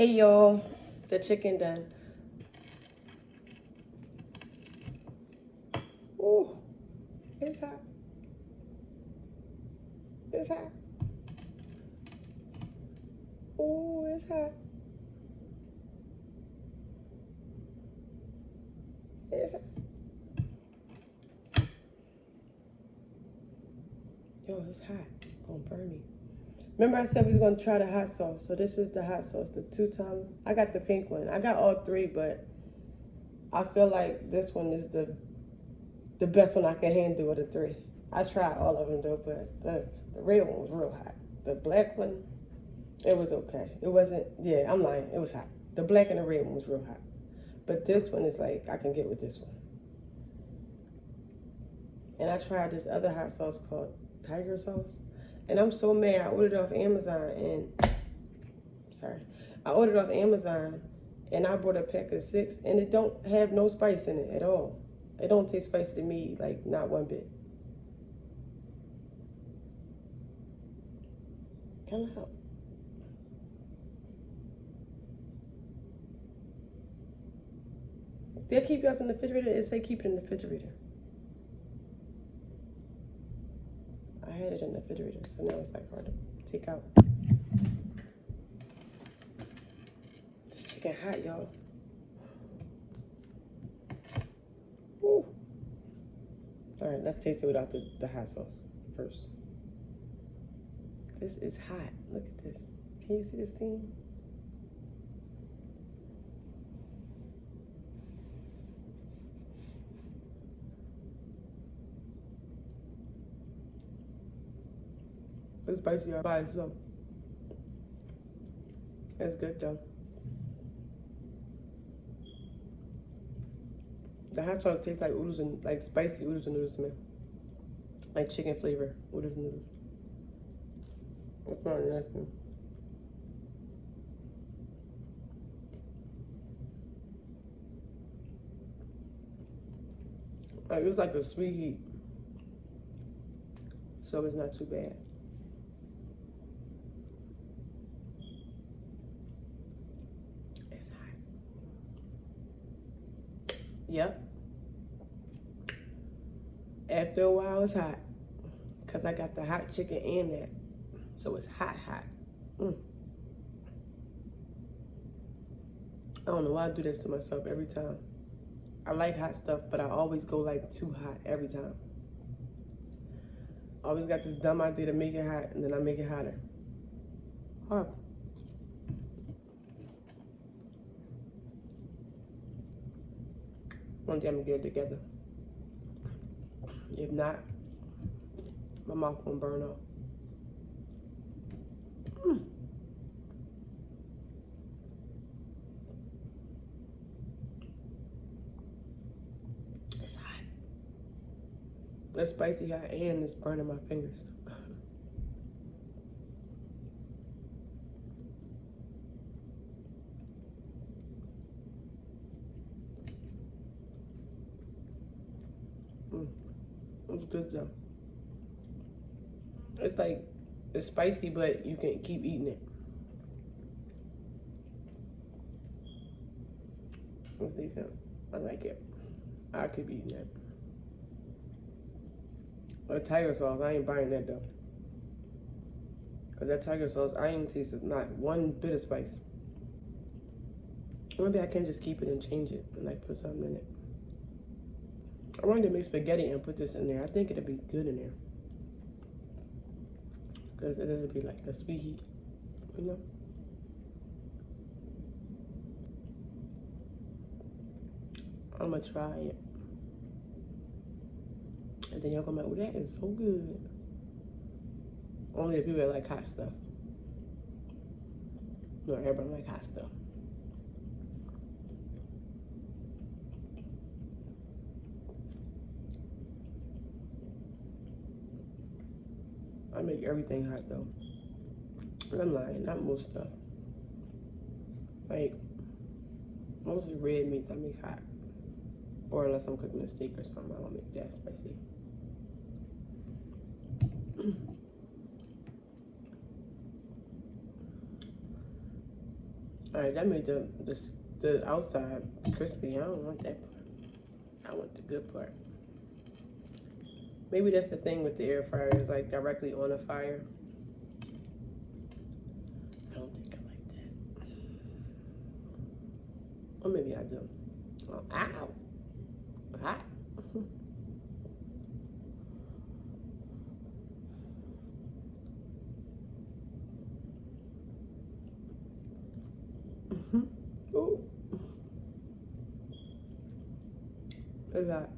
Hey y'all, the chicken done. Ooh, it's hot. It's hot. Ooh, it's hot. It's hot. Yo, it's hot. It's gonna burn me. Remember I said we was gonna try the hot sauce. So this is the hot sauce, the 2-time. I got the pink one. I got all three, but I feel like this one is the best one I can handle of the three. I tried all of them though, but the red one was real hot. The black one, it was okay. It wasn't, yeah, I'm lying. It was hot. The black and the red one was real hot. But this one is like, I can get with this one. And I tried this other hot sauce called Tiger Sauce. And I'm so mad. I ordered it off Amazon I ordered off Amazon and I bought a pack of 6 and it don't have no spice in it at all. It don't taste spicy to me, like not one bit. Come out. They'll keep yours in the refrigerator. It say keep it in the refrigerator. I had it in the refrigerator, so now it's like hard to take out. This chicken hot, y'all. Woo. All right, let's taste it without the hot sauce first. This is hot. Look at this. Can you see this thing? It's spicy by itself. It's good though. The hot sauce tastes like oodles and like spicy oodles and noodles, man. Like chicken flavor oodles and noodles. It's not nothing. Like it's like a sweet heat, so it's not too bad. It's hot. Yep. After a while, it's hot. Because I got the hot chicken and that. So it's hot, hot. I don't know why I do this to myself every time. I like hot stuff, but I always go like too hot every time. I always got this dumb idea to make it hot, and then I make it hotter. Horrible. One day I'm gonna get it together. If not, my mouth gonna burn off. It's hot. It's spicy hot and it's burning my fingers. It's good though. It's like, it's spicy, but you can keep eating it. It's decent. I like it. I keep eating it. A tiger sauce, I ain't buying that though. Cause that tiger sauce, I ain't tasted not one bit of spice. Maybe I can just keep it and change it and like put something in it. I wanted to make spaghetti and put this in there. I think it'd be good in there. Because it'll be like a sweet heat, you know? I'm gonna try it. And then y'all gonna be like, well, that is so good. Only the people that like hot stuff. No, everybody like hot stuff. I make everything hot though. And I'm lying, not most stuff. Like, mostly red meats I make hot. Or unless I'm cooking a steak or something, I don't make that spicy. All right, that made the outside crispy. I don't want that part. I want the good part. Maybe that's the thing with the air fryer, is like directly on a fire. I don't think I like that. Or maybe I do. Oh, ow. Hot. Ooh. Look at that.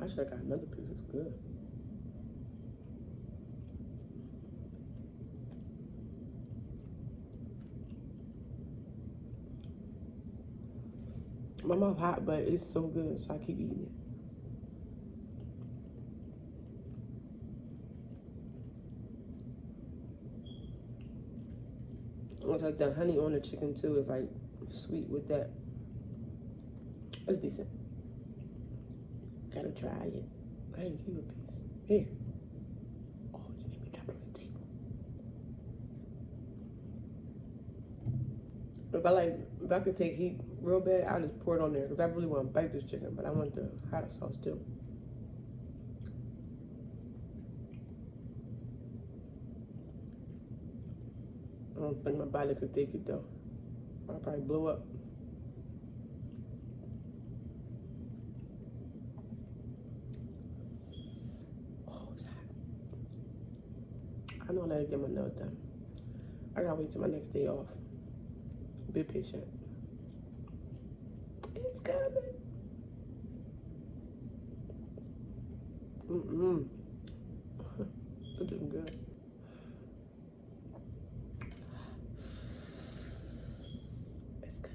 I should have got another piece. It's good. My mouth hot, but it's so good, so I keep eating it. It's like the honey on the chicken too is like sweet with that. It's decent. Gotta try it. I didn't give you a piece. Here. Oh, you made me drop it on the table. If I could take heat real bad, I'll just pour it on there because I really want to bake this chicken, but I want the hot sauce too. I don't think my body could take it though. I'll probably blow up. Oh, it's hot. I know I gotta get my nails done. I gotta wait till my next day off. Be patient. It's coming. It's doing good. It's good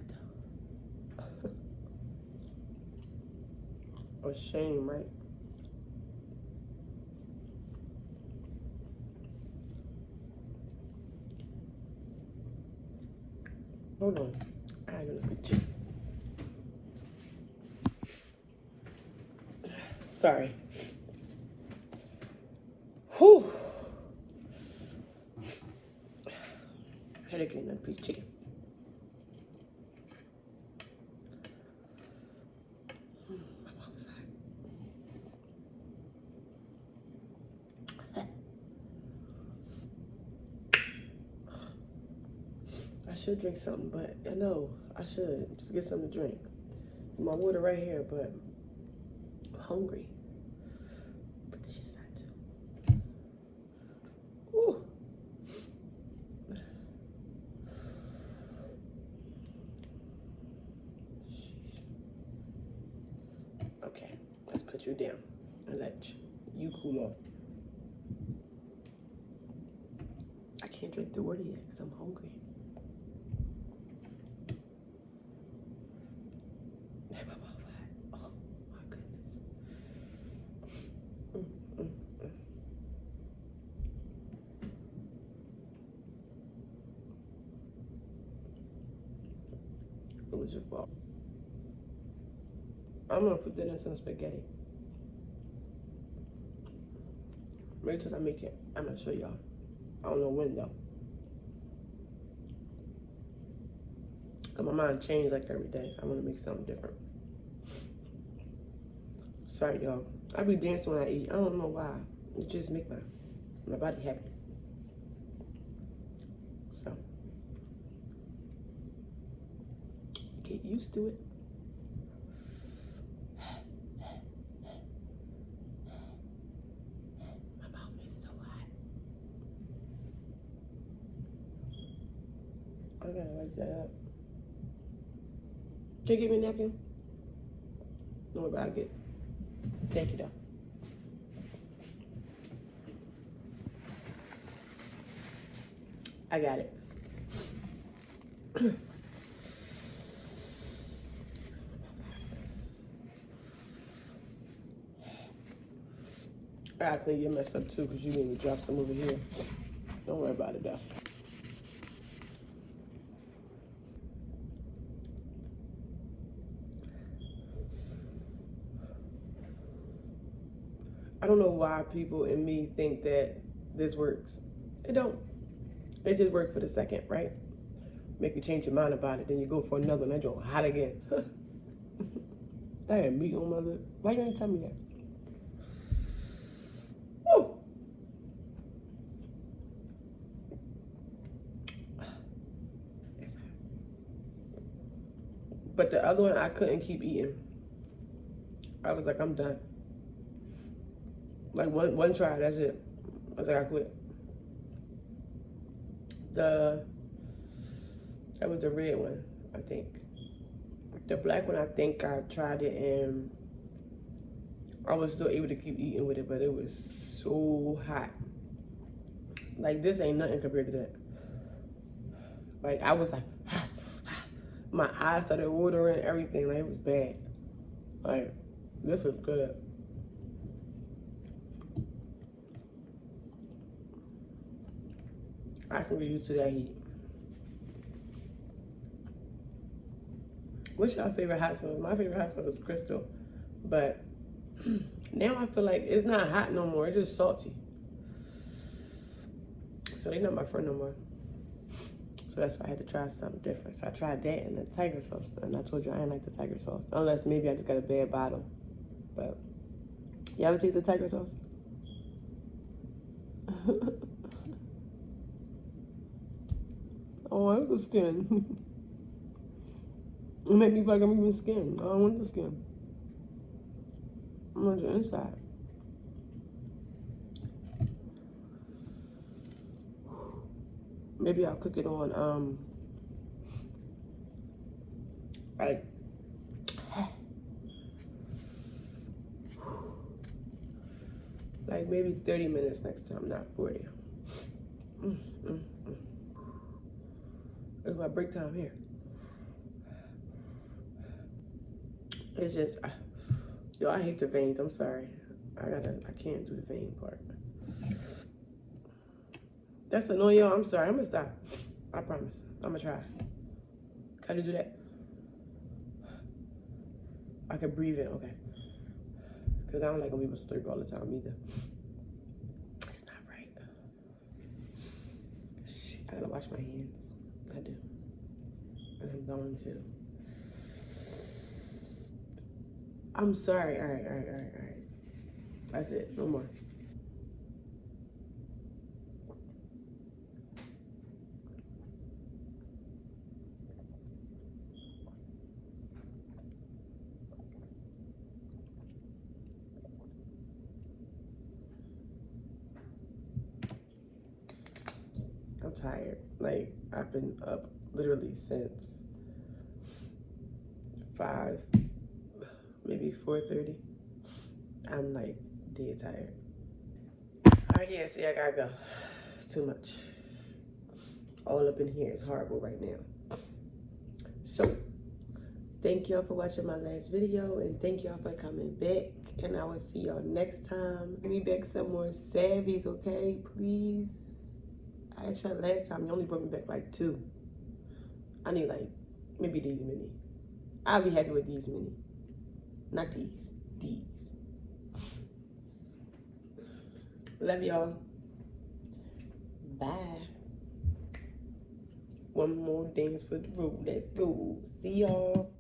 though. A shame, right? Hold on. I have a picture. Sorry. Whew. I had to get another piece of chicken. My mouth is hot. I should drink something, but I know I should just get something to drink. My water right here, but I'm hungry. Put this aside too. Ooh. Okay, let's put you down and let you cool off. I can't drink the water yet because I'm hungry. It was your fault. I'm gonna put that in some spaghetti. Wait till I make it. I'm gonna show y'all. I don't know when though. Cause my mind changed like every day. I wanna make something different. Sorry y'all. I be dancing when I eat. I don't know why. It just make my body happy. So get used to it. My mouth is so hot. I gotta wipe that up. Can you give me a napkin? No, but I'll get. Thank you though. I got it. I clean your mess up too because you made me drop some over here. Don't worry about it though. I don't know why people and me think that this works. It don't. It just worked for the second, right? Make you change your mind about it. Then you go for another and that joint hot again. I had meat on my lip. Why you ain't tell me that? Woo! But the other one, I couldn't keep eating. I was like, I'm done. Like one try, that's it. I was like, I quit. That was the red one, I think. The black one, I think I tried it and I was still able to keep eating with it, but it was so hot. Like, this ain't nothing compared to that. Like, I was like, my eyes started watering, everything. Like, it was bad. Like, this was good. I can get used to that heat. What's your favorite hot sauce? My favorite hot sauce is Crystal. But now I feel like it's not hot no more. It's just salty. So they're not my friend no more. So that's why I had to try something different. So I tried that and the tiger sauce. And I told you I didn't like the tiger sauce. Unless maybe I just got a bad bottle. But you ever taste the tiger sauce? Oh, I have the skin. It made me feel like I'm even skin. I don't want the skin. I want the inside. Maybe I'll cook it on like maybe 30 minutes next time, not 40. It's my break time here. It's just, yo, I hate the veins. I'm sorry. I can't do the vein part. That's annoying, y'all. I'm sorry. I'm gonna stop. I promise. I'm gonna try. How to do that? I can breathe in, okay. Because I don't like when people slurp all the time either. It's not right. Shit, I gotta wash my hands. I do. And I'm going to. I'm sorry. All right. That's it. No more. I'm tired. Like, I've been up literally since 5, maybe 4:30. I'm like dead tired. All right, yeah, see, I gotta go. It's too much. All up in here is horrible right now. So, thank y'all for watching my last video, and thank y'all for coming back. And I will see y'all next time. Bring me back some more Savies, okay? Please. I asked y'all last time, you only brought me back like 2. I need like, maybe these many. I'll be happy with these many. Not these. These. Love y'all. Bye. One more dance for the road. Let's go. See y'all.